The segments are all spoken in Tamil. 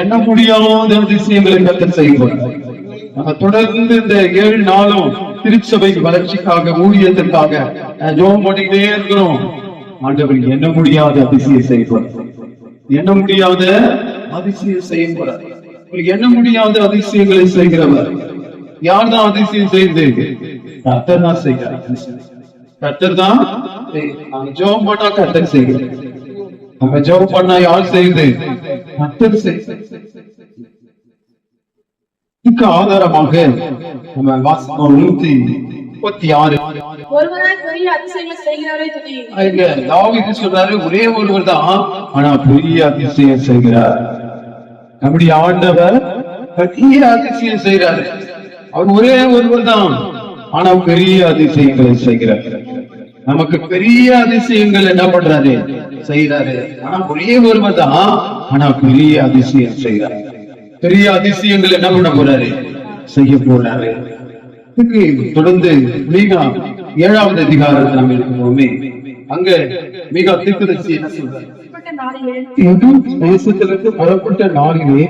எண்ண முடியாத அதிசயங்களை கர்த்தர் செய்வார். தொடர்ந்து இந்த 7 நாளும் திருச்சபை வளர்ச்சிக்காக ஊழியத்திற்காக ஜெபம் பண்ணிக்கிட்டே இருக்கிறோம். ஆண்டவர் எண்ண முடியாத அதிசயம் செய்வார். எண்ண முடியாத அதிசயம் செய்யப்படுறார். எண்ண முடியாத அதிசயங்களை செய்கிறவர். யார் தான் அதிசயம் செய்து? கர்த்தர் தான் செய்கிறார். கர்த்தர் தான் ஜெபம் பண்ணா கர்த்தர் செய்கிறார். நம்ம ஜெபம் பண்ணா யார் செய்து? கர்த்தர் செய்கிறார். இதுக்கு ஆதாரமாக நம்ம வாசிப்போம் 136. தாவீது சொல்றாரு, ஒரே ஒருவர் தான், ஆனா பெரிய அதிசயம் செய்கிறார். நம்முடைய ஆண்டவர் பெரிய அதிசயம் செய்கிறாரு. அவர் ஒரே ஒருவர் தான், ஆனா பெரிய அதிசயங்களை செய்கிறார். நமக்கு பெரிய அதிசயங்கள் என்ன பண்றாரு? செய்யறாரு. ஆனா ஒரே ஒருவர் தான், ஆனா பெரிய அதிசயம் செய்கிறார். பெரிய அதிசயங்கள் என்ன பண்ண போறாரு? செய்ய போறாரு. தொடர்ந்து மீகா 7வது அதிகாரத்தில் நம்ம இருக்கிறோமே, அங்க மீகா தீர்க்கதரிசி என்ன சொல்றாரு? தேசத்திலிருந்து புறப்பட்ட நாளிலே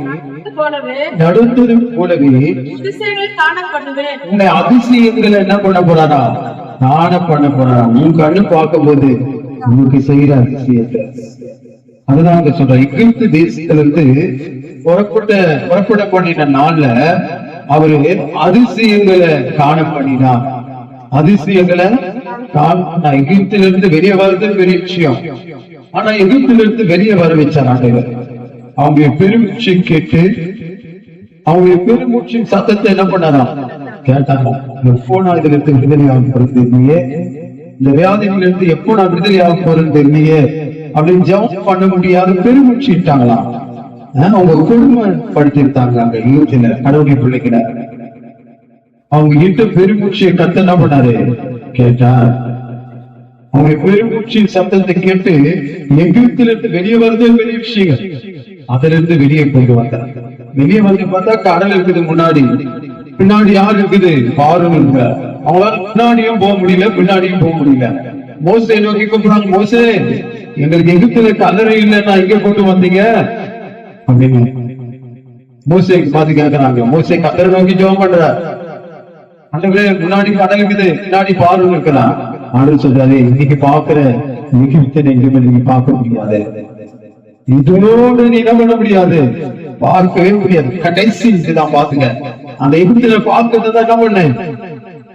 நடந்தது போலவே உன்னை அதிசயங்களை என்ன பண்ண போறாரா? காண பண்ண போறாரா? உன் கண்ணு பார்க்கும் போது உங்களுக்கு செய்யற அதிசயத்தை அதுதான் அங்க சொல்ற. எகிப்து தேசத்திலிருந்து புறப்பட பண்ணின நாள்ல அவரு அதிசயங்களை காண பண்ணினார். அதிசயங்களை எகிப்திலிருந்து வெளியே வர்றது பெரிய விஷயம். ஆனா எகிப்திலிருந்து வெளியே வர வச்சார் ஆண்டவர். அவங்க பெருமூச்சு கேட்டு அவங்க பெருமூச்சின் சத்தத்தை என்ன பண்ணாரா? கேட்டாங்க. எப்போ நான் இதுல இருந்து விடுதலையாக போறது இல்லையே, இந்த வியாதிகளிலிருந்து எப்போ நான் விடுதலையாக போறது இல்லையே அப்படின்னு ஜெபம் பண்ண முடியாத பெருமூச்சிட்டாங்களாம். அவங்க கொடுமைப்படுத்திருந்தாங்க. அங்க யூத்துல கடவுளை பிள்ளைக்கிட அவங்க கிட்ட பெருமூச்சியை கத்த என்ன பண்ணாரு? கேட்டார். அவங்க பெருமூச்சின் சத்தத்தை கேட்டு எகிப்திலிருந்து வெளியே வருது பெரிய விஷயங்கள். அதுல இருந்து வெளியே கொண்டு வந்தார். வெளியே வந்து பார்த்தா கடல் இருக்குது முன்னாடி, பின்னாடி யார் இருக்குது? பார்வோன் இருக்கு. அவங்களால முன்னாடியும் போக முடியல, பின்னாடியும் போக முடியல. மோசே நோக்கி கூப்பிடுறாங்க, மோசே எங்களுக்கு எகிப்துல கல்லறை இல்லைன்னா இங்க கொண்டு வந்தீங்க அப்படின்னு மோசேக்கு பார்த்து கேட்கிறாங்க. மோசே கல்லறை நோக்கி ஜெபம் பண்றார். ஆண்டவரே, முன்னாடி கடல் இருக்குது, பின்னாடி பார்வோன் இருக்கிறான். ஆண்டவர் சொல்றாரு, இன்னைக்கு பாக்குற எகிப்தை நீங்க பார்க்க முடியாது. இதோடு நீ என்ன பண்ண முடியாது? பார்க்கவே முடியாது. கடைசி இதுதான் பாத்துக்க. அந்த எகிப்துல பார்க்கறதுதான் என்ன பண்ண?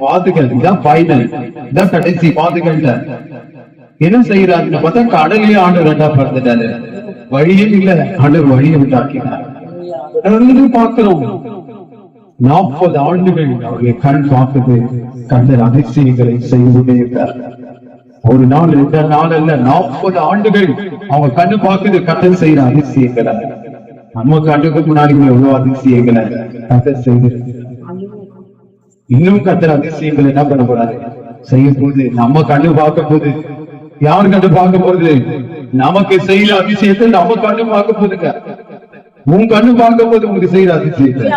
பாத்துக்க. இதான் ஃபைனல், இதான் கடைசி. பாத்துக்க. என்ன செய்யறாருன்னு பார்த்தா கடலையே ஆண்டவர் ரெண்டா பறந்துட்டாரு. வழியே இல்ல, ஆண்டவர் வழியை விட்டாக்கினார். பார்க்கிறோம் 40 ஆண்டுகள் அவருடைய கண் பார்க்குது. கர்த்தர் அதிசயங்களை செய்து கொண்டே இருந்தார். ஒரு நாள் 2 நாள் அல்ல, 40 ஆண்டுகள் அவங்க கண்ணு பார்க்குது. கர்த்தர் செய்யற அதிசயங்களை நம்ம கண்ணுக்கு முன்னாடி எவ்வளவு அதிசயங்களை கர்த்தர் செய்து, இன்னும் கர்த்தர் அதிசயங்களை என்ன பண்ண போறாரு? செய்ய போது நம்ம கண்ணு பார்க்க போது. யார் கண்டு பார்க்க போகுது? நமக்கு செய்யற அதிசயத்தை நம்ம கண்ணு பார்க்க போதுங்க. உன் கண்ணு பார்க்க போது உங்களுக்கு செய்யற அதிசயத்தை,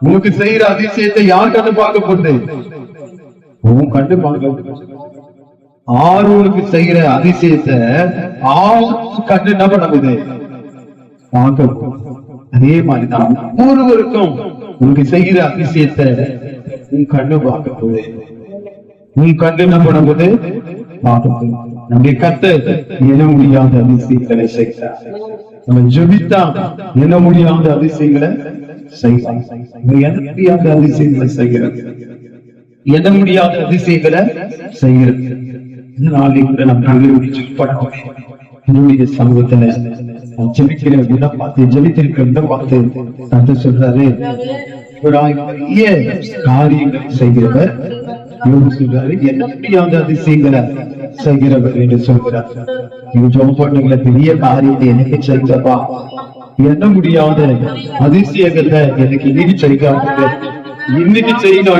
உங்களுக்கு செய்யற அதிசயத்தை யார் கண்ணு பார்க்க போகுது? உன் கண்ணு பார்க்க. ஆரோனுக்கு செய்யற அதிசயத்தை கண்ணு என்ன பண்ண போகுது? பார்க்க. அதே மாதிரிதான் ஒவ்வொருவருக்கும் உங்களுக்கு செய்யற அதிசயத்தை உன் கண்ணு பார்க்க போகுது. உன் கண்ணு என்ன பண்ண போது? நம்முடைய கர்த்தர் எண்ண முடியாத அதிசயங்களை செய்கிறார். நம்ம ஜெபித்தா எண்ண முடியாத அதிசயங்களை செய்கிறார். எண்ண முடியாத அதிசயங்களை செய்கிறது. எண்ண முடியாத அதிசயங்களை செய்கிறது. நாளைக்கு கூட நம்ம என்னுடைய சமூகத்துல ஜெபிக்கிற விதம் பார்த்து, ஜெபித்திருக்கிற விதம் பார்த்து கர்த்தர் சொல்றாரு, காரியங்களை செய்கிறவர் சொல்றாரு, என்ன முடியாத அதிசயங்களை செய்கிறவர் என்று சொல்கிறார். நீங்க பெரிய காரியத்தை எனக்கு செய்தப்பா, என்ன முடியாத அதிசயத்தை எனக்கு இன்னைக்கு செய்ய, இன்னைக்கு செய்யணும்.